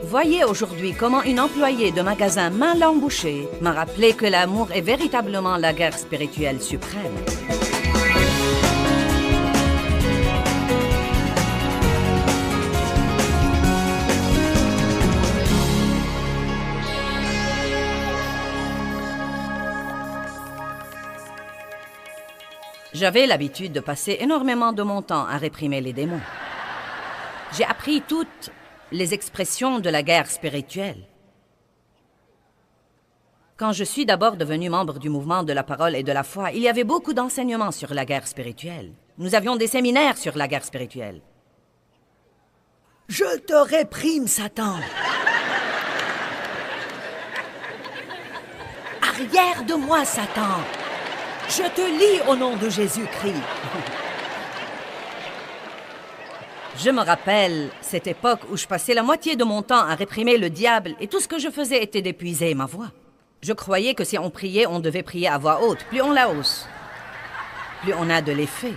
Voyez aujourd'hui comment une employée de magasin main l'embouchée m'a rappelé que l'amour est véritablement la guerre spirituelle suprême. J'avais l'habitude de passer énormément de mon temps à réprimer les démons. J'ai appris toutes les expressions de la guerre spirituelle. Quand je suis d'abord devenu membre du mouvement de la parole et de la foi, il y avait beaucoup d'enseignements sur la guerre spirituelle. Nous avions des séminaires sur la guerre spirituelle. Je te réprime, Satan! Arrière de moi, Satan! Je te lis au nom de Jésus-Christ. Je me rappelle cette époque où je passais la moitié de mon temps à réprimer le diable et tout ce que je faisais était d'épuiser ma voix. Je croyais que si on priait, on devait prier à voix haute. Plus on la hausse, plus on a de l'effet.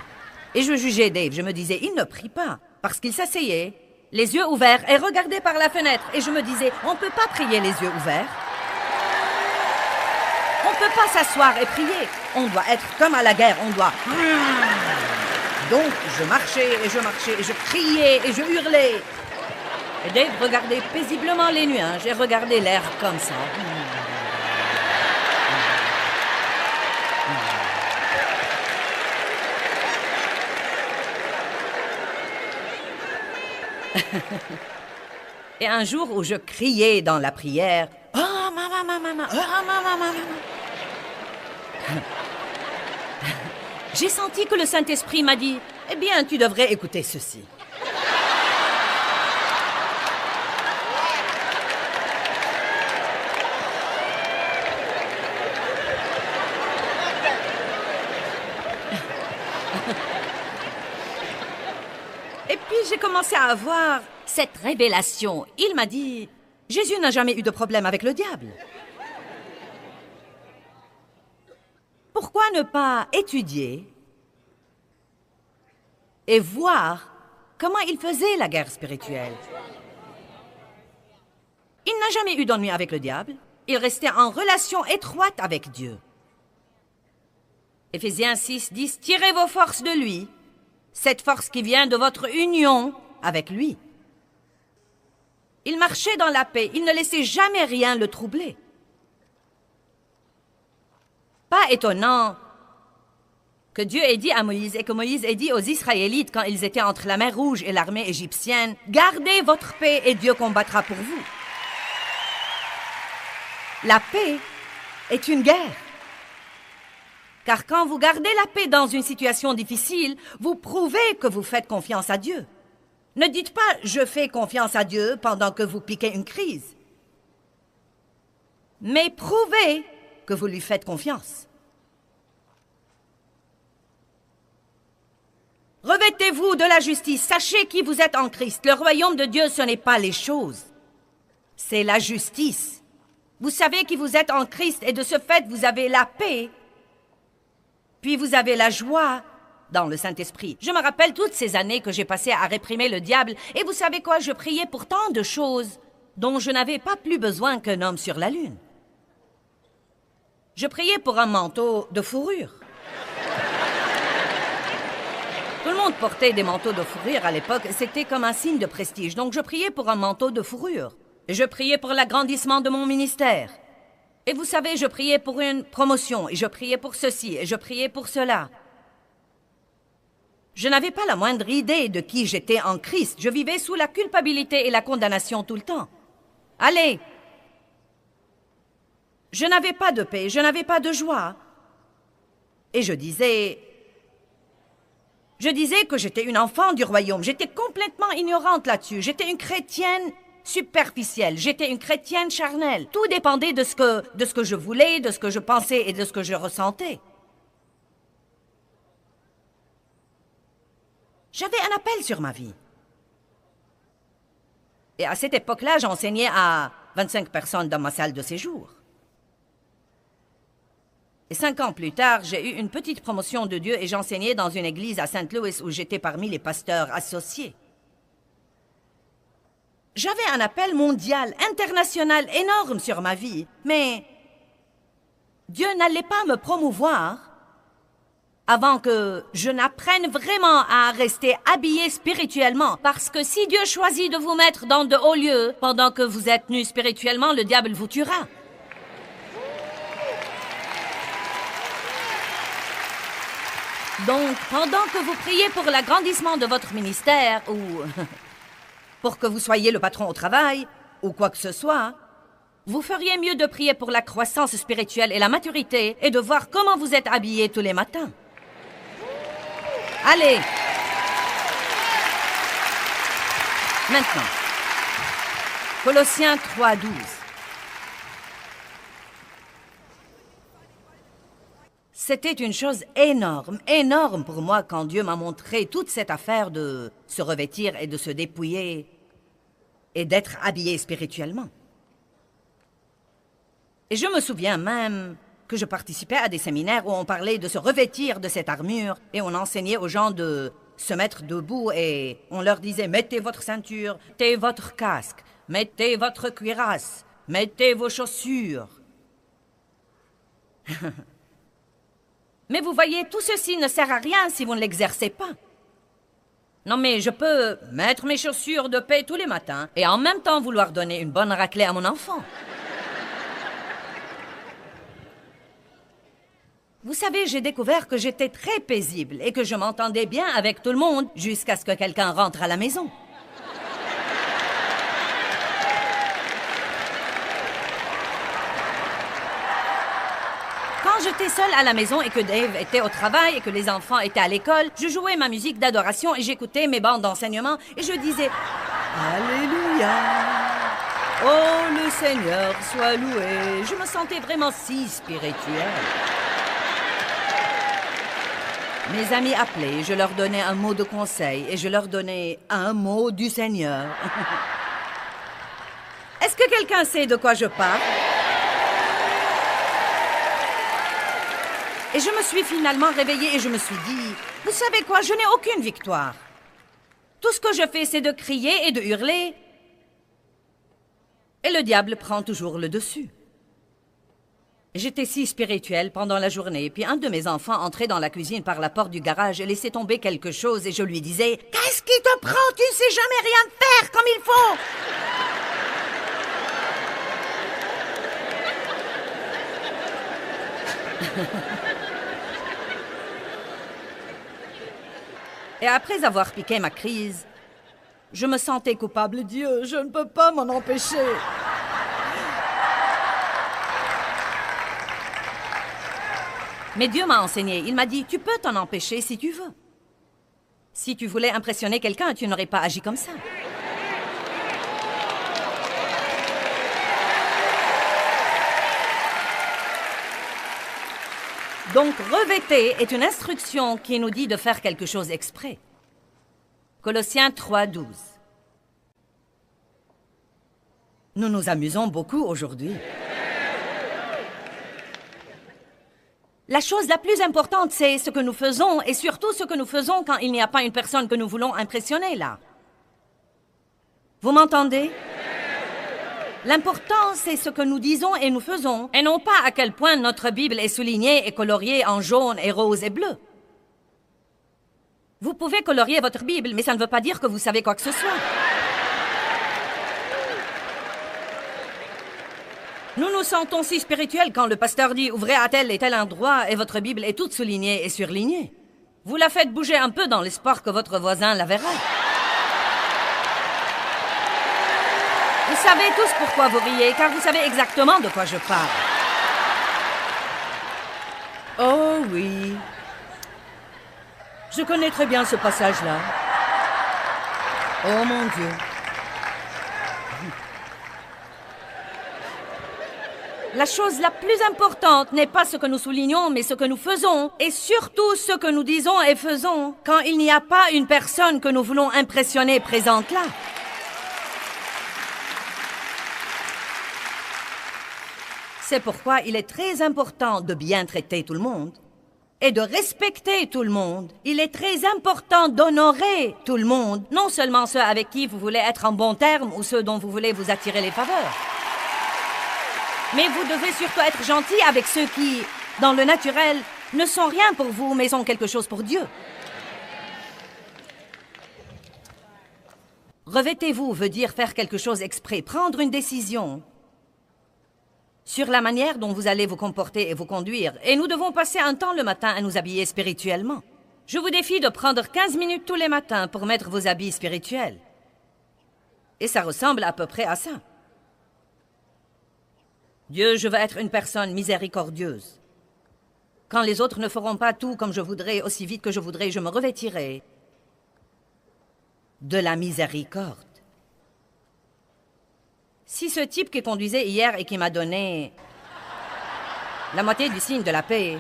Et je jugeais Dave. Je me disais, il ne prie pas. Parce qu'il s'asseyait, les yeux ouverts, et regardait par la fenêtre. Et je me disais, on ne peut pas prier les yeux ouverts. On ne peut pas s'asseoir et prier. On doit être comme à la guerre, on doit... Donc, je marchais, et je criais, et je hurlais. Et Dave regardait paisiblement les nuages, et regardait l'air comme ça. Et un jour où je criais dans la prière, « Oh, maman, maman, oh, maman, maman. » J'ai senti que le Saint-Esprit m'a dit, « Eh bien, tu devrais écouter ceci. » Et puis j'ai commencé à avoir cette révélation. Il m'a dit, « Jésus n'a jamais eu de problème avec le diable. » Pourquoi ne pas étudier et voir comment il faisait la guerre spirituelle? Il n'a jamais eu d'ennui avec le diable. Il restait en relation étroite avec Dieu. Éphésiens 6, 10, « Tirez vos forces de lui, cette force qui vient de votre union avec lui. » Il marchait dans la paix, il ne laissait jamais rien le troubler. Pas étonnant que Dieu ait dit à Moïse et que Moïse ait dit aux Israélites quand ils étaient entre la mer Rouge et l'armée égyptienne, « Gardez votre paix et Dieu combattra pour vous. » La paix est une guerre. Car quand vous gardez la paix dans une situation difficile, vous prouvez que vous faites confiance à Dieu. Ne dites pas « je fais confiance à Dieu » pendant que vous piquez une crise. Mais prouvez que vous lui faites confiance. Revêtez-vous de la justice. Sachez qui vous êtes en Christ. Le royaume de Dieu, ce n'est pas les choses. C'est la justice. Vous savez qui vous êtes en Christ et de ce fait, vous avez la paix. Puis vous avez la joie dans le Saint-Esprit. Je me rappelle toutes ces années que j'ai passées à réprimer le diable. Et vous savez quoi? Je priais pour tant de choses dont je n'avais pas plus besoin qu'un homme sur la lune. Je priais pour un manteau de fourrure. Tout le monde portait des manteaux de fourrure à l'époque. C'était comme un signe de prestige. Donc je priais pour un manteau de fourrure. Et je priais pour l'agrandissement de mon ministère. Et vous savez, je priais pour une promotion. Et je priais pour ceci. Et je priais pour cela. Je n'avais pas la moindre idée de qui j'étais en Christ. Je vivais sous la culpabilité et la condamnation tout le temps. Allez! Je n'avais pas de paix, je n'avais pas de joie. Et je disais que j'étais une enfant du royaume. J'étais complètement ignorante là-dessus. J'étais une chrétienne superficielle. J'étais une chrétienne charnelle. Tout dépendait de ce que je voulais, de ce que je pensais et de ce que je ressentais. J'avais un appel sur ma vie. Et à cette époque-là, j'enseignais à 25 personnes dans ma salle de séjour. Et 5 ans plus tard, j'ai eu une petite promotion de Dieu et j'enseignais dans une église à Saint Louis où j'étais parmi les pasteurs associés. J'avais un appel mondial, international, énorme sur ma vie, mais Dieu n'allait pas me promouvoir avant que je n'apprenne vraiment à rester habillé spirituellement. Parce que si Dieu choisit de vous mettre dans de hauts lieux pendant que vous êtes nus spirituellement, le diable vous tuera. Donc, pendant que vous priez pour l'agrandissement de votre ministère ou pour que vous soyez le patron au travail ou quoi que ce soit, vous feriez mieux de prier pour la croissance spirituelle et la maturité et de voir comment vous êtes habillés tous les matins. Allez. Maintenant, Colossiens 3:12. C'était une chose énorme, énorme pour moi quand Dieu m'a montré toute cette affaire de se revêtir et de se dépouiller et d'être habillé spirituellement. Et je me souviens même que je participais à des séminaires où on parlait de se revêtir de cette armure et on enseignait aux gens de se mettre debout et on leur disait « Mettez votre ceinture, mettez votre casque, mettez votre cuirasse, mettez vos chaussures. » Mais vous voyez, tout ceci ne sert à rien si vous ne l'exercez pas. Non mais je peux mettre mes chaussures de paix tous les matins et en même temps vouloir donner une bonne raclée à mon enfant. Vous savez, j'ai découvert que j'étais très paisible et que je m'entendais bien avec tout le monde jusqu'à ce que quelqu'un rentre à la maison. Quand j'étais seule à la maison et que Dave était au travail et que les enfants étaient à l'école, je jouais ma musique d'adoration et j'écoutais mes bandes d'enseignement et je disais « Alléluia, oh le Seigneur soit loué ». Je me sentais vraiment si spirituelle. Mes amis appelaient, je leur donnais un mot de conseil et je leur donnais un mot du Seigneur. Est-ce que quelqu'un sait de quoi je parle? Et je me suis finalement réveillée et je me suis dit, vous savez quoi, je n'ai aucune victoire. Tout ce que je fais, c'est de crier et de hurler. Et le diable prend toujours le dessus. J'étais si spirituelle pendant la journée, puis un de mes enfants entrait dans la cuisine par la porte du garage et laissait tomber quelque chose et je lui disais « Qu'est-ce qui te prend? Tu ne sais jamais rien faire comme il faut !» Et après avoir piqué ma crise, je me sentais coupable. Dieu, je ne peux pas m'en empêcher. Mais Dieu m'a enseigné. Il m'a dit, tu peux t'en empêcher si tu veux. Si tu voulais impressionner quelqu'un, tu n'aurais pas agi comme ça. Donc, revêter est une instruction qui nous dit de faire quelque chose exprès. Colossiens 3:12. Nous nous amusons beaucoup aujourd'hui. La chose la plus importante, c'est ce que nous faisons, et surtout ce que nous faisons quand il n'y a pas une personne que nous voulons impressionner, là. Vous m'entendez? L'important, c'est ce que nous disons et nous faisons, et non pas à quel point notre Bible est soulignée et coloriée en jaune et rose et bleu. Vous pouvez colorier votre Bible, mais ça ne veut pas dire que vous savez quoi que ce soit. Nous nous sentons si spirituels quand le pasteur dit « Ouvrez à tel et tel endroit » et votre Bible est toute soulignée et surlignée. Vous la faites bouger un peu dans l'espoir que votre voisin la verra. Vous savez tous pourquoi vous riez, car vous savez exactement de quoi je parle. Oh oui. Je connais très bien ce passage-là. Oh mon Dieu. La chose la plus importante n'est pas ce que nous soulignons, mais ce que nous faisons, et surtout ce que nous disons et faisons, quand il n'y a pas une personne que nous voulons impressionner présente là. C'est pourquoi il est très important de bien traiter tout le monde est de respecter tout le monde. Il est très important d'honorer tout le monde, non seulement ceux avec qui vous voulez être en bon terme ou ceux dont vous voulez vous attirer les faveurs. Mais vous devez surtout être gentil avec ceux qui, dans le naturel, ne sont rien pour vous, mais sont quelque chose pour Dieu. Revêtez-vous veut dire faire quelque chose exprès, prendre une décision sur la manière dont vous allez vous comporter et vous conduire. Et nous devons passer un temps le matin à nous habiller spirituellement. Je vous défie de prendre 15 minutes tous les matins pour mettre vos habits spirituels. Et ça ressemble à peu près à ça. Dieu, je veux être une personne miséricordieuse. Quand les autres ne feront pas tout comme je voudrais, aussi vite que je voudrais, je me revêtirai de la miséricorde. Si ce type qui conduisait hier et qui m'a donné la moitié du signe de la paix...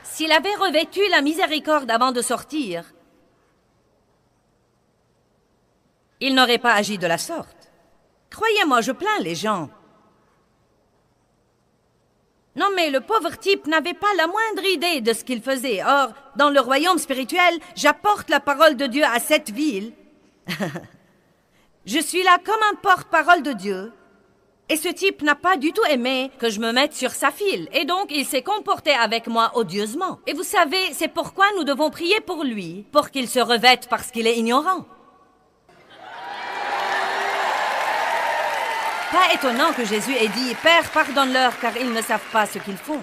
S'il avait revêtu la miséricorde avant de sortir, il n'aurait pas agi de la sorte. Croyez-moi, je plains les gens. Non, mais le pauvre type n'avait pas la moindre idée de ce qu'il faisait. Or, dans le royaume spirituel, j'apporte la parole de Dieu à cette ville. Je suis là comme un porte-parole de Dieu. Et ce type n'a pas du tout aimé que je me mette sur sa file. Et donc, il s'est comporté avec moi odieusement. Et vous savez, c'est pourquoi nous devons prier pour lui, pour qu'il se revête parce qu'il est ignorant. Pas étonnant que Jésus ait dit « Père, pardonne-leur, car ils ne savent pas ce qu'ils font. »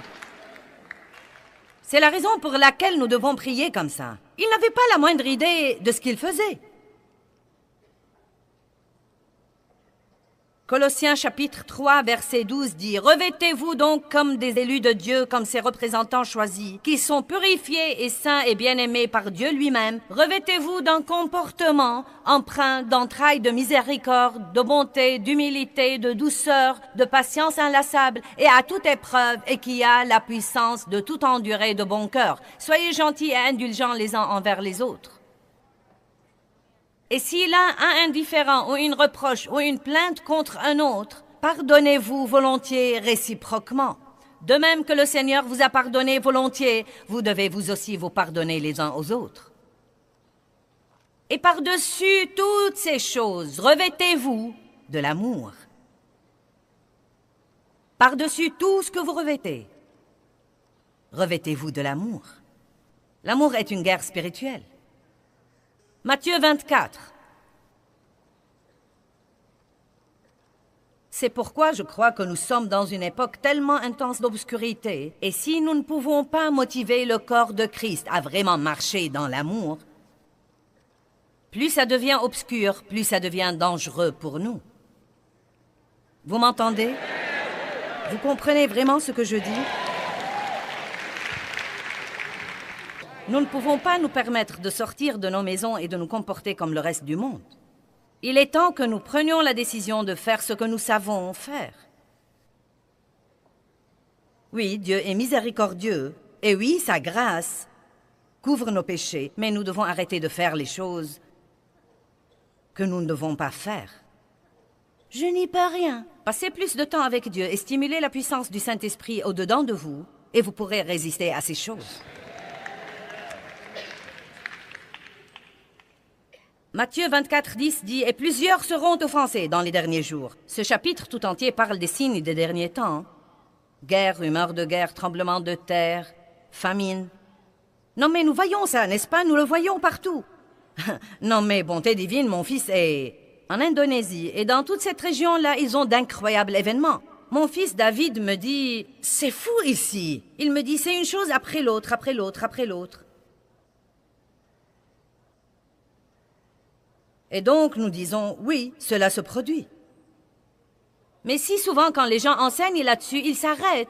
C'est la raison pour laquelle nous devons prier comme ça. Il n'avait pas la moindre idée de ce qu'il faisait. Colossiens chapitre 3, verset 12 dit « Revêtez-vous donc comme des élus de Dieu, comme ses représentants choisis, qui sont purifiés et saints et bien-aimés par Dieu lui-même. Revêtez-vous d'un comportement empreint d'entrailles de miséricorde, de bonté, d'humilité, de douceur, de patience inlassable et à toute épreuve et qui a la puissance de tout endurer de bon cœur. Soyez gentils et indulgents les uns envers les autres. » Et si l'un a un indifférent ou une reproche ou une plainte contre un autre, pardonnez-vous volontiers réciproquement. De même que le Seigneur vous a pardonné volontiers, vous devez vous aussi vous pardonner les uns aux autres. Et par-dessus toutes ces choses, revêtez-vous de l'amour. Par-dessus tout ce que vous revêtez, revêtez-vous de l'amour. L'amour est une guerre spirituelle. Matthieu 24. C'est pourquoi je crois que nous sommes dans une époque tellement intense d'obscurité. Et si nous ne pouvons pas motiver le corps de Christ à vraiment marcher dans l'amour, plus ça devient obscur, plus ça devient dangereux pour nous. Vous m'entendez? Vous comprenez vraiment ce que je dis? Nous ne pouvons pas nous permettre de sortir de nos maisons et de nous comporter comme le reste du monde. Il est temps que nous prenions la décision de faire ce que nous savons faire. Oui, Dieu est miséricordieux, et oui, sa grâce couvre nos péchés, mais nous devons arrêter de faire les choses que nous ne devons pas faire. Je n'y peux rien. Passez plus de temps avec Dieu et stimulez la puissance du Saint-Esprit au-dedans de vous, et vous pourrez résister à ces choses. Matthieu 24, 10 dit « Et plusieurs seront offensés dans les derniers jours. » Ce chapitre tout entier parle des signes des derniers temps. Guerre, rumeurs de guerre, tremblements de terre, famine. Non mais nous voyons ça, n'est-ce pas? Nous le voyons partout. Non mais, bonté divine, mon fils est en Indonésie. Et dans toute cette région-là, ils ont d'incroyables événements. Mon fils David me dit « C'est fou ici. » Il me dit « C'est une chose après l'autre, après l'autre, après l'autre. » Et donc, nous disons, oui, cela se produit. Mais si souvent, quand les gens enseignent là-dessus, ils s'arrêtent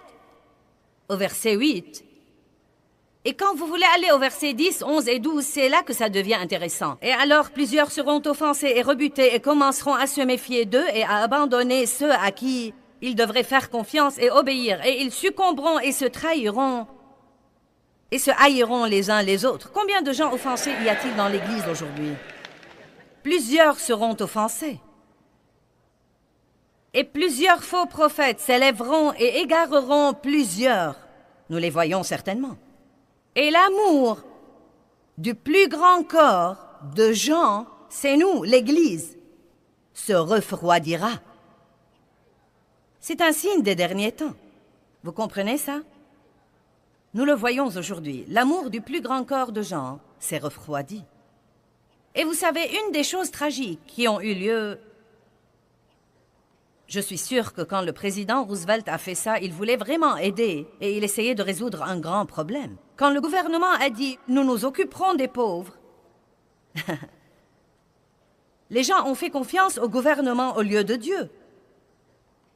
au verset 8. Et quand vous voulez aller au verset 10, 11 et 12, c'est là que ça devient intéressant. Et alors, plusieurs seront offensés et rebutés et commenceront à se méfier d'eux et à abandonner ceux à qui ils devraient faire confiance et obéir. Et ils succomberont et se trahiront et se haïront les uns les autres. Combien de gens offensés y a-t-il dans l'Église aujourd'hui? plusieurs seront offensés. Et plusieurs faux prophètes s'élèveront et égareront plusieurs. Nous les voyons certainement. Et l'amour du plus grand corps de gens, c'est nous, l'Église, se refroidira. C'est un signe des derniers temps. Vous comprenez ça? Nous le voyons aujourd'hui. L'amour du plus grand corps de gens s'est refroidi. Et vous savez, une des choses tragiques qui ont eu lieu... Je suis sûre que quand le président Roosevelt a fait ça, il voulait vraiment aider et il essayait de résoudre un grand problème. Quand le gouvernement a dit « nous nous occuperons des pauvres », les gens ont fait confiance au gouvernement au lieu de Dieu.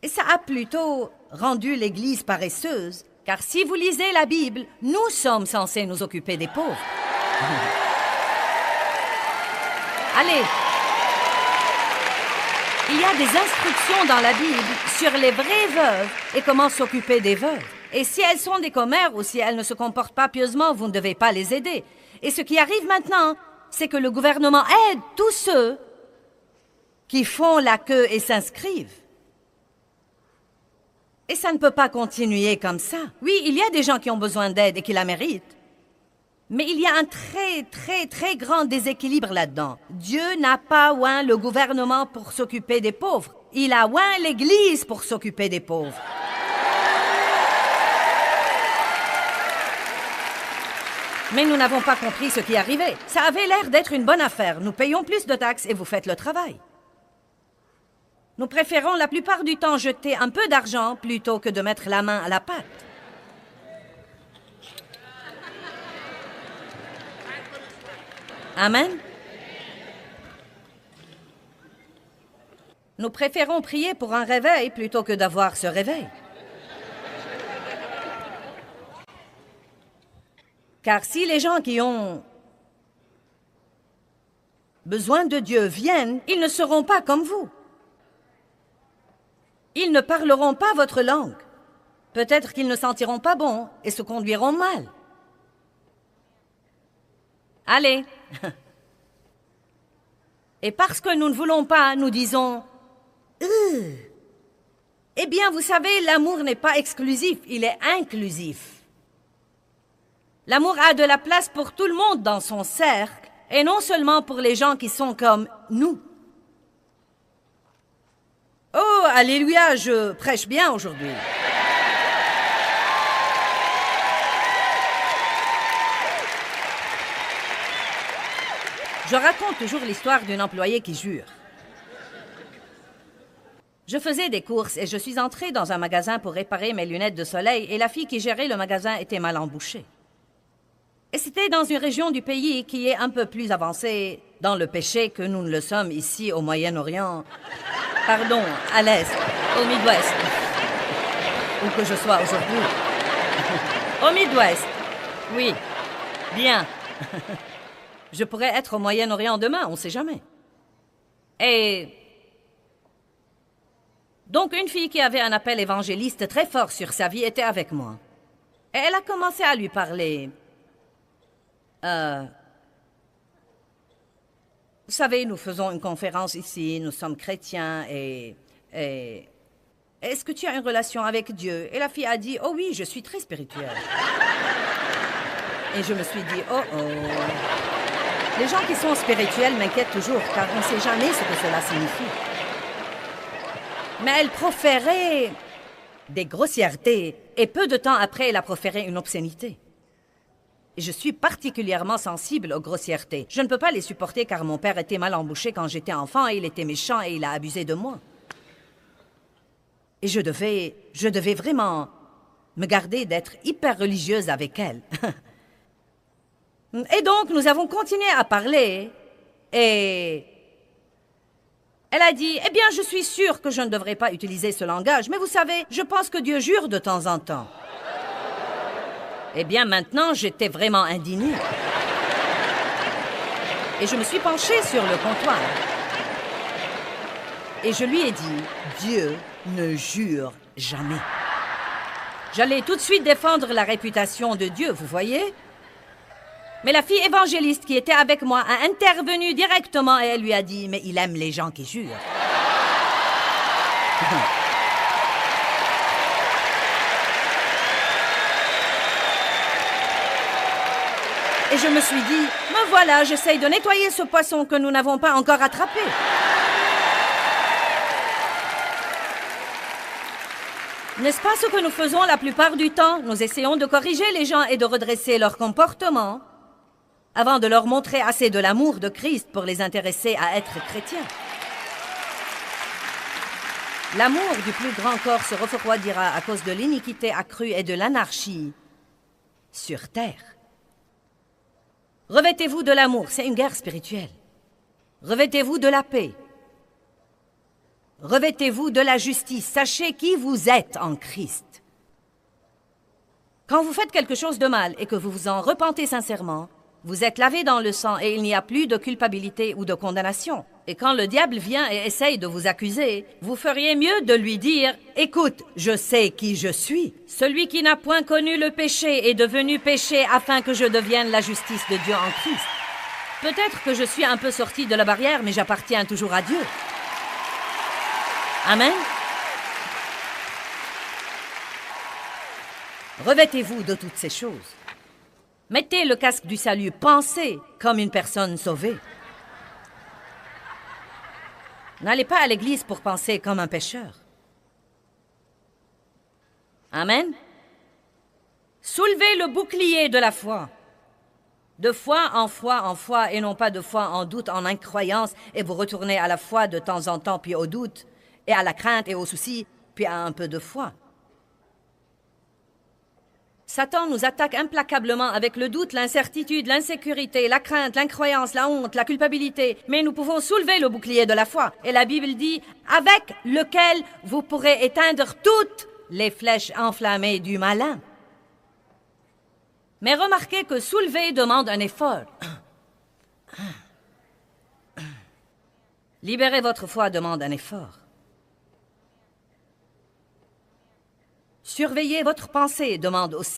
Et ça a plutôt rendu l'Église paresseuse, car si vous lisez la Bible, nous sommes censés nous occuper des pauvres. Allez! Il y a des instructions dans la Bible sur les vraies veuves et comment s'occuper des veuves. Et si elles sont des commères ou si elles ne se comportent pas pieusement, vous ne devez pas les aider. Et ce qui arrive maintenant, c'est que le gouvernement aide tous ceux qui font la queue et s'inscrivent. Et ça ne peut pas continuer comme ça. Oui, il y a des gens qui ont besoin d'aide et qui la méritent. Mais il y a un très grand déséquilibre là-dedans. Dieu n'a pas oint le gouvernement pour s'occuper des pauvres. Il a oint l'Église pour s'occuper des pauvres. Mais nous n'avons pas compris ce qui arrivait. Ça avait l'air d'être une bonne affaire. Nous payons plus de taxes et vous faites le travail. Nous préférons la plupart du temps jeter un peu d'argent plutôt que de mettre la main à la pâte. Amen. Nous préférons prier pour un réveil plutôt que d'avoir ce réveil. Car si les gens qui ont besoin de Dieu viennent, ils ne seront pas comme vous. Ils ne parleront pas votre langue. Peut-être qu'ils ne sentiront pas bon et se conduiront mal. Allez. Et parce que nous ne voulons pas, nous disons « Eh bien, vous savez, l'amour n'est pas exclusif, il est inclusif. L'amour a de la place pour tout le monde dans son cercle, et non seulement pour les gens qui sont comme nous. » Oh, alléluia, je prêche bien aujourd'hui. Je raconte toujours l'histoire d'une employée qui jure. Je faisais des courses et je suis entrée dans un magasin pour réparer mes lunettes de soleil et la fille qui gérait le magasin était mal embouchée. Et c'était dans une région du pays qui est un peu plus avancée dans le péché que nous ne le sommes ici au Moyen-Orient. Pardon, à l'Est, au Midwest. Où que je sois aujourd'hui. Au Midwest. Oui, bien. Je pourrais être au Moyen-Orient demain, on ne sait jamais. Et donc, une fille qui avait un appel évangéliste très fort sur sa vie était avec moi. Et elle a commencé à lui parler. Vous savez, nous faisons une conférence ici, nous sommes chrétiens et est-ce que tu as une relation avec Dieu? Et la fille a dit, oh oui, je suis très spirituelle. Et je me suis dit, oh oh. Les gens qui sont spirituels m'inquiètent toujours, car on ne sait jamais ce que cela signifie. Mais elle proférait des grossièretés, et peu de temps après, elle a proféré une obscénité. Et je suis particulièrement sensible aux grossièretés. Je ne peux pas les supporter car mon père était mal embouché quand j'étais enfant, et il était méchant et il a abusé de moi. Et je devais vraiment me garder d'être hyper religieuse avec elle. Et donc, nous avons continué à parler, et elle a dit, « Eh bien, je suis sûre que je ne devrais pas utiliser ce langage, mais vous savez, je pense que Dieu jure de temps en temps. » Eh bien, maintenant, j'étais vraiment indignée. Et je me suis penchée sur le comptoir. Et je lui ai dit, « Dieu ne jure jamais. » J'allais tout de suite défendre la réputation de Dieu, vous voyez? Mais la fille évangéliste qui était avec moi a intervenu directement et elle lui a dit « Mais il aime les gens qui jurent. » Et je me suis dit « Me voilà, j'essaye de nettoyer ce poisson que nous n'avons pas encore attrapé. » N'est-ce pas ce que nous faisons la plupart du temps? Nous essayons de corriger les gens et de redresser leur comportement avant de leur montrer assez de l'amour de Christ pour les intéresser à être chrétiens. L'amour du plus grand corps se refroidira à cause de l'iniquité accrue et de l'anarchie sur terre. Revêtez-vous de l'amour, c'est une guerre spirituelle. Revêtez-vous de la paix. Revêtez-vous de la justice. Sachez qui vous êtes en Christ. Quand vous faites quelque chose de mal et que vous vous en repentez sincèrement, vous êtes lavé dans le sang et il n'y a plus de culpabilité ou de condamnation. Et quand le diable vient et essaye de vous accuser, vous feriez mieux de lui dire « Écoute, je sais qui je suis. Celui qui n'a point connu le péché est devenu péché afin que je devienne la justice de Dieu en Christ. » Peut-être que je suis un peu sorti de la barrière, mais j'appartiens toujours à Dieu. Amen. Revêtez-vous de toutes ces choses. Mettez le casque du salut, pensez comme une personne sauvée. N'allez pas à l'église pour penser comme un pécheur. Amen. Soulevez le bouclier de la foi. De foi en foi, et non pas de foi en doute, en incroyance, et vous retournez à la foi de temps en temps, puis au doute, et à la crainte et au souci, puis à un peu de foi. Satan nous attaque implacablement avec le doute, l'incertitude, l'insécurité, la crainte, l'incroyance, la honte, la culpabilité. Mais nous pouvons soulever le bouclier de la foi. Et la Bible dit, avec lequel vous pourrez éteindre toutes les flèches enflammées du malin. Mais remarquez que soulever demande un effort. Libérer votre foi demande un effort. Surveiller votre pensée demande aussi.